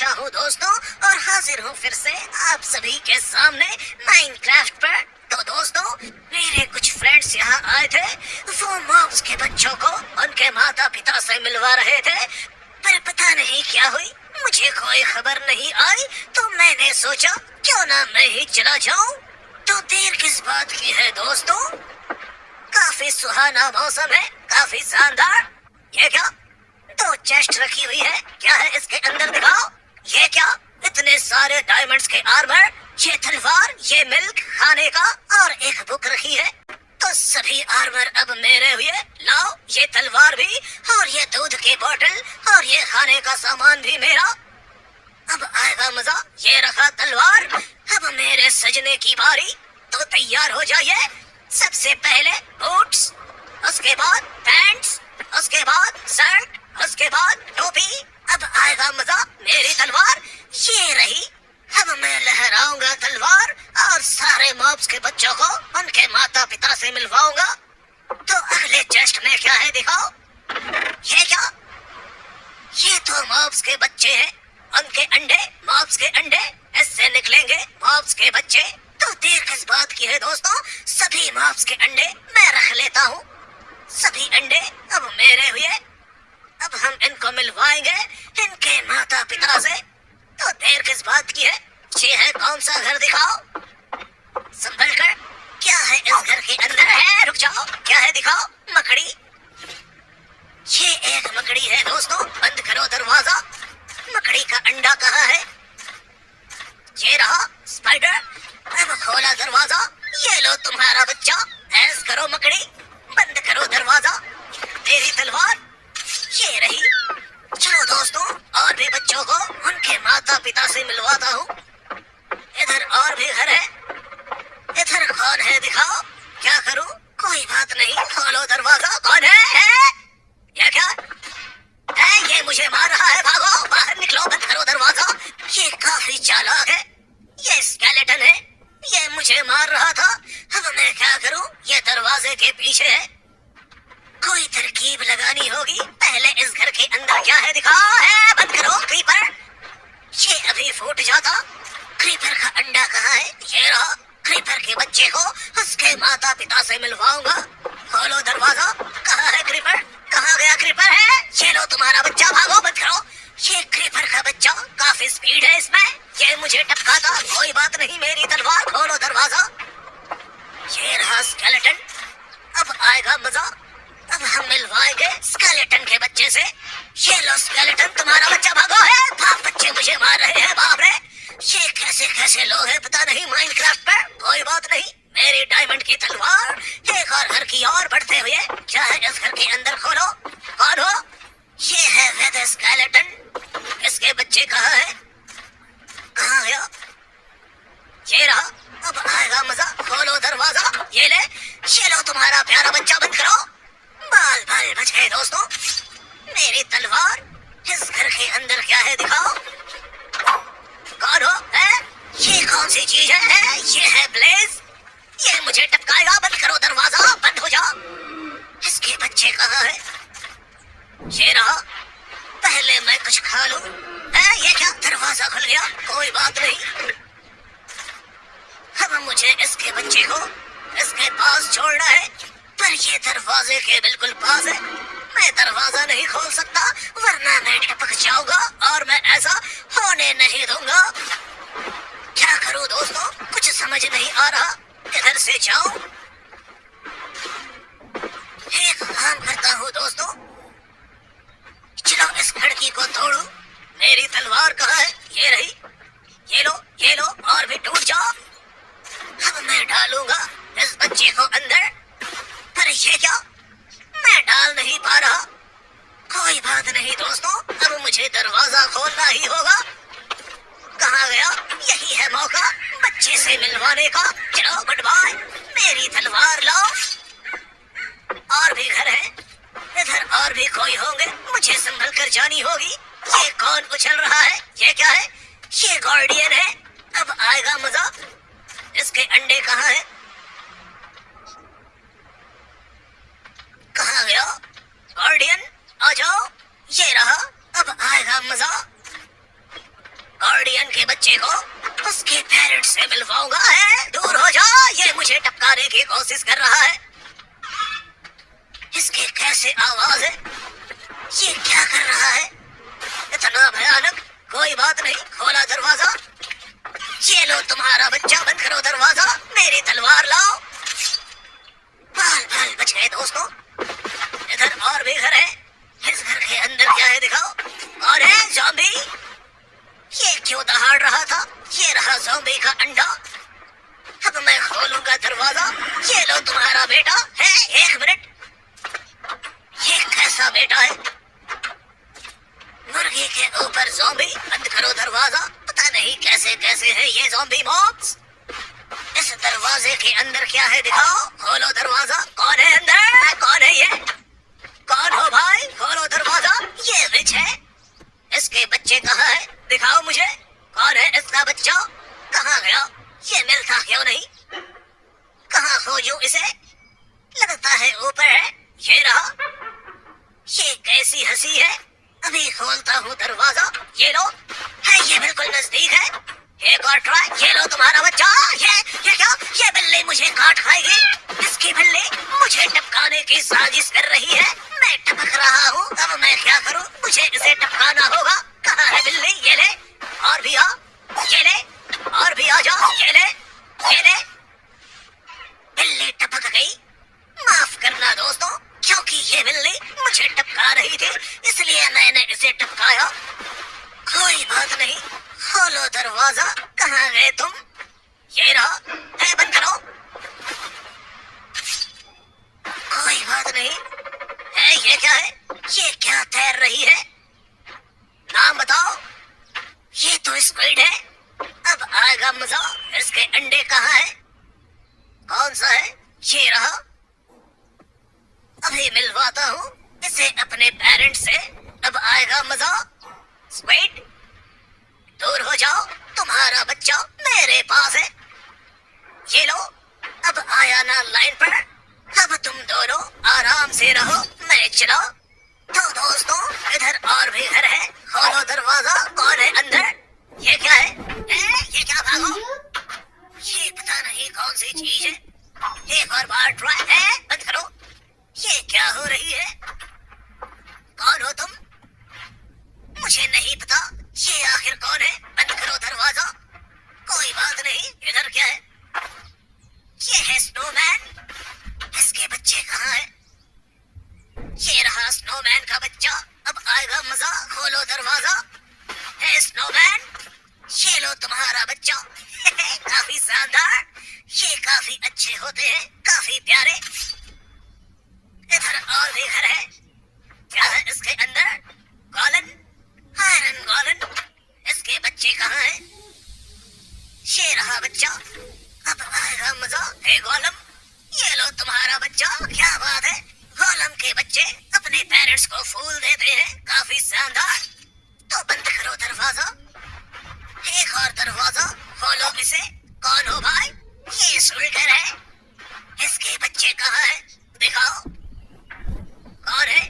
अच्छा हूँ दोस्तों, और हाजिर हूँ फिर से आप सभी के सामने माइनक्राफ्ट पर। तो दोस्तों, मेरे कुछ फ्रेंड्स यहाँ आए थे। वो मॉब्स के बच्चों को उनके माता पिता से मिलवा रहे थे, पर पता नहीं क्या हुई, मुझे कोई खबर नहीं आई। तो मैंने सोचा क्यों ना मैं ही चला जाऊं। तो देर किस बात की है दोस्तों, काफी सुहाना मौसम है, काफी शानदार। ये क्या, दो चेस्ट रखी हुई है, क्या है इसके अंदर दिखाओ। ये क्या, इतने सारे डायमंड्स के आर्मर, ये तलवार, ये मिल्क खाने का, और एक बुक रखी है। तो सभी आर्मर अब मेरे हुए। लाओ, ये तलवार भी, और ये दूध की बोतल, और ये खाने का सामान भी मेरा। अब आएगा मजा। ये रखा तलवार, अब मेरे सजने की बारी। तो तैयार हो जाइए। सबसे पहले बूट्स, उसके बाद पैंट्स, उसके बाद शर्ट, उसके बाद टोपी। अब आएगा मजा। मेरी तलवार ये रही। अब मैं लहराऊंगा तलवार और सारे मॉब्स के बच्चों को उनके माता पिता से मिलवाऊंगा। तो अगले चेस्ट में क्या है दिखाओ। ये क्या, ये तो मॉब्स के बच्चे हैं, उनके अंडे, मॉब्स के अंडे, इससे निकलेंगे मॉब्स के बच्चे। तो देर किस बात की है दोस्तों, सभी मॉब्स के अंडे मैं रख लेता हूँ। सभी अंडे अब मेरे हुए। अब हम इनको मिलवाएंगे इनके माता पिता से। तो देर किस बात की है, ये है कौन सा घर दिखाओ। संभल कर, क्या है इस घर के अंदर है, रुक जाओ, क्या है दिखाओ। मकड़ी, ये एक मकड़ी है दोस्तों, बंद करो दरवाजा। मकड़ी का अंडा कहाँ है, ये रहा स्पाइडर। अब खोला दरवाजा, ये लो तुम्हारा बच्चा। ऐस करो मकड़ी, बंद करो दरवाजा। मेरी तलवार ये रही। चलो दोस्तों, और भी बच्चों को उनके माता पिता से मिलवाता हूँ। इधर और भी घर है, इधर कौन है दिखाओ। क्या करूँ, कोई बात नहीं, खोलो दरवाजा। कौन है? ये क्या है, ये मुझे मार रहा है, भागो बाहर निकलो, बंद करो दरवाजा। ये काफी चालाक है, ये स्केलेटन है, ये मुझे मार रहा था। अब मैं क्या करूं, ये दरवाजे के पीछे है, कोई तरकीब लगानी होगी। पहले इस घर के अंदर क्या है दिखाओ। है, बंद करो क्रीपर, ये अभी फूट जाता। क्रीपर का अंडा कहाँ है, ये रहा। क्रीपर के बच्चे को उसके माता पिता से मिलवाऊंगा। खोलो दरवाजा। कहाँ है क्रीपर, कहाँ गया क्रीपर? है, ये लो तुम्हारा बच्चा, भागो, बंद करो। ये क्रीपर का बच्चा काफी स्पीड है इसमें, ये मुझे टपकाता। कोई बात नहीं, मेरी तलवार, खोलो दरवाजा। ये रहा स्केलेटन, अब आएगा मजा। अब हम मिलवाएंगे स्केलेटन के बच्चे से। ये लो स्केलेटन, तुम्हारा बच्चा, भागो। है, बाप बच्चे मुझे मार रहे हैं, बाप रे। ये कैसे कैसे लोग हैं पता नहीं माइनक्राफ्ट पर। कोई बात नहीं, मेरी डायमंड की तलवार। एक और घर की ओर बढ़ते हुए, क्या है इस घर के अंदर, खोलो। कौन हो? ये है वेदर स्केलेटन। इसके बच्चे कहाँ है, कहाँ गया? ये रहा, अब आएगा मजा। खोलो दरवाजा, ये ले, ये लो तुम्हारा प्यारा बच्चा, बंद करो। बाल बाल बच गए दोस्तों। मेरी तलवार, इस घर के अंदर क्या है दिखाओ। कौन हो? है, ये कौन सी चीज है? ये है ब्लेज, ये मुझे टपकाएगा। बंद करो दरवाजा, बंद हो जाओ। इसके बच्चे कहाँ है? ये रहा, पहले मैं कुछ खा लूं। ये क्या, दरवाजा खुल गया, कोई बात नहीं। अब मुझे इसके बच्चे को इसके पास छोड़ना है, पर ये दरवाजे के बिल्कुल पास है। मैं दरवाजा नहीं खोल सकता, वरना मैं टपक जाऊंगा, और मैं ऐसा होने नहीं दूंगा। क्या करूं दोस्तों, कुछ समझ नहीं आ रहा, किधर से जाऊं। एक काम करता हूं दोस्तों, चलो इस खिड़की को तोड़ू। मेरी तलवार कहाँ है, ये रही। ये लो, ये लो, और भी टूट जाओ। अब मैं डालूंगा इस बच्चे को अंदर, पर ये क्या, मैं डाल नहीं पा रहा। कोई बात नहीं दोस्तों, अब मुझे दरवाजा खोलना ही होगा। कहाँ गया, यही है मौका बच्चे से मिलवाने का। चलो गुड बाय, मेरी तलवार लाओ। और भी घर है, इधर और भी कोई होंगे, मुझे संभल कर जानी होगी। ये कौन उछल रहा है, ये क्या है? ये गार्डियन है, अब आएगा मजा। इसके अंडे कहाँ है, कहाँ गया गार्डियन, आ जाओ। ये रहा, अब आएगा मजा। बच्चे को उसके पेरेंट्स से मिलवाऊंगा। है दूर हो जा, ये मुझे टपकाने की कोशिश कर रहा है। इसके कैसे आवाज है, ये क्या कर रहा है, इतना भयानक। कोई बात नहीं, खोला दरवाजा। ये लो तुम्हारा बच्चा, बंद करो दरवाजा। मेरी तलवार लाओ। बाल बाल बच गए दोस्तों। इधर और भी घर है, इस घर के अंदर क्या है दिखाओ। और है ज़ॉम्बी, ये क्यों दहाड़ रहा था। ये रहा ज़ॉम्बी का अंडा। अब मैं खोलूंगा दरवाजा। ये लो तुम्हारा बेटा है। एक मिनट, ये कैसा बेटा है, मुर्गी के ऊपर ज़ॉम्बी। बंद करो दरवाजा। पता नहीं कैसे कैसे है ये ज़ॉम्बी मॉब्स। इस दरवाजे के अंदर क्या है दिखाओ। खोलो दरवाजा। कौन है अंदर, कौन है ये, कौन हो भाई, खोलो दरवाजा। ये विच है, इसके बच्चे कहाँ है दिखाओ मुझे। कौन है इसका बच्चा, कहाँ गया, ये मिलता क्यों नहीं, कहाँ खोजूं इसे। लगता है ऊपर है, ये रहा। ये कैसी हंसी है। अभी खोलता हूँ दरवाजा। ये लो है, ये बिल्कुल नजदीक है। एक और ट्राई। ये लो तुम्हारा बच्चा। ये क्या, ये बिल्ली मुझे काट खाएगी। इसकी बिल्ली मुझे टपकाने की साजिश कर रही है। मैं टपक रहा हूँ, अब मैं क्या करूँ, मुझे इसे टपकाना होगा। कहाँ है बिल्ली, ये ले, और भी आ, ये ले, और भी आ जा। ये ले, ये ले। बिल्ली टपक गई। माफ करना दोस्तों, क्योंकि ये बिल्ली मुझे टपका रही थी, इसलिए मैंने इसे टपकाया। कोई बात नहीं, खोलो दरवाजा। कहाँ गए तुम, ये रहा है, बंद करो। कोई बात नहीं है। ये क्या है, ये क्या तैर रही है, नाम बताओ। ये तो स्क्विड है, अब आएगा मजा। इसके अंडे कहाँ है, कौन सा है, ये रहा। अभी मिलवाता हूँ इसे अपने पेरेंट्स से, अब आएगा मजा। स्क्विड दूर हो जाओ, तुम्हारा बच्चा मेरे पास है। ये लो, अब आया ना लाइन पर। अब तुम दोनों आराम से रहो, मैं चला। तो दोस्तों इधर और भी घर है। खोलो दरवाजा। कौन है अंदर, ये क्या है, ये क्या, भागो। ये पता नहीं कौन सी चीज है। एक और बार ट्राई है, बंद करो। ये क्या हो रही है, कौन हो तुम, मुझे नहीं पता। ये आखिर कौन है, बंद करो दरवाजा। कोई बात नहीं, इधर क्या है, ये है स्नोमैन। इसके बच्चे कहाँ हैं, ये रहा स्नोमैन का बच्चा। अब आएगा मजा। खोलो दरवाजा। है स्नोमैन, ये लो तुम्हारा बच्चा। काफी शानदार, ये काफी अच्छे होते हैं, काफी प्यारे। इधर और भी घर है, क्या है इसके अंदर, गोलन, आयरन गोलन। इसके बच्चे कहाँ हैं, ये रहा बच्चा। अब आएगा मजा। है गोलम, ये लो तुम्हारा बच्चा। क्या बात है, गोलम के बच्चे अपने पेरेंट्स को फूल देते हैं, काफी शानदार। तो बंद करो दरवाजा। एक और दरवाजा खोलो इसे। कौन हो भाई, ये सुल्टर है। इसके बच्चे कहाँ हैं दिखाओ, कौन है,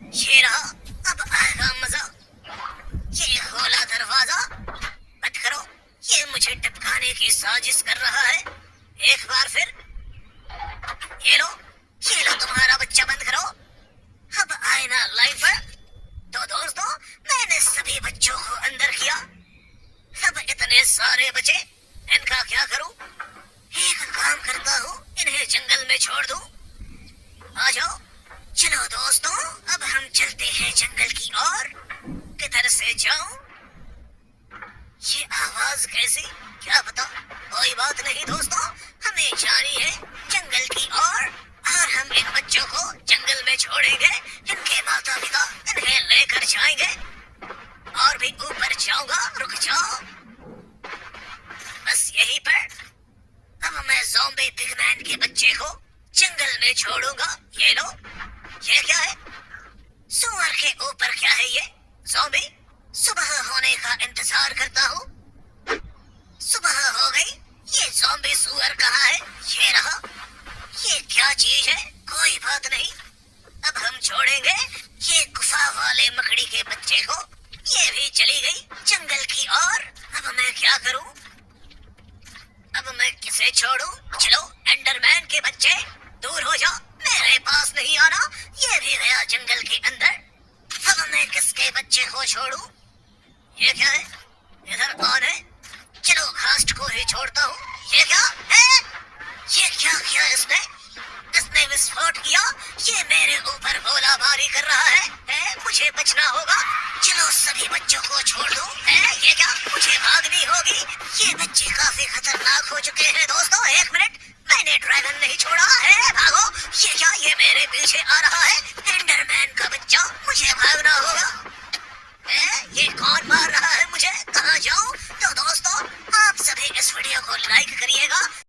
ये रहा। अब आएगा मजा। ये खोला दरवाजा। बंद करो, ये मुझे टपकाने की साजिश कर रहा है। एक बार फिर, ये लो तुम्हारा बच्चा। बंद करो। अब आए ना लाइन पर। तो दोस्तों मैंने सभी बच्चों को अंदर किया। अब इतने सारे बचे, इनका क्या करूं। एक काम करता हूँ, इन्हें जंगल में छोड़ दूं। आ जाओ, चलो दोस्तों अब हम चलते हैं जंगल की ओर। किधर से जाऊं, ये आवाज कैसी, क्या पता। कोई बात नहीं दोस्तों, हमें जानी है जंगल की ओर। और हम इन बच्चों को जंगल में छोड़ेंगे। इनके माता पिता इन्हें लेकर जाएंगे। और भी ऊपर जाऊंगा, रुक जाओ, बस यहीं पर। अब मैं ज़ॉम्बी पिगमैन के बच्चे को जंगल में छोड़ूंगा। ये लो, ये क्या है, सुअर के ऊपर क्या है ये, ज़ॉम्बी। सुबह होने का इंतजार करता हूँ। सुबह हो गई, ये ज़ॉम्बी सुअर कहाँ है, ये रहा। ये क्या चीज है, कोई बात नहीं, अब हम छोड़ेंगे ये गुफा वाले मकड़ी के बच्चे को। ये भी चली गई को छोड़ूं? ये क्या है? इधर कौन है? चलो घास्ट को ही छोड़ता हूँ। ये क्या है? ये क्या किया इसने? इसने विस्फोट किया। ये मेरे ऊपर गोलाबारी कर रहा है? मुझे बचना होगा। चलो सभी बच्चों को छोड़ दूं। ये क्या? मुझे भागनी होगी। ये बच्चे काफी खतरनाक हो चुके हैं दोस्त।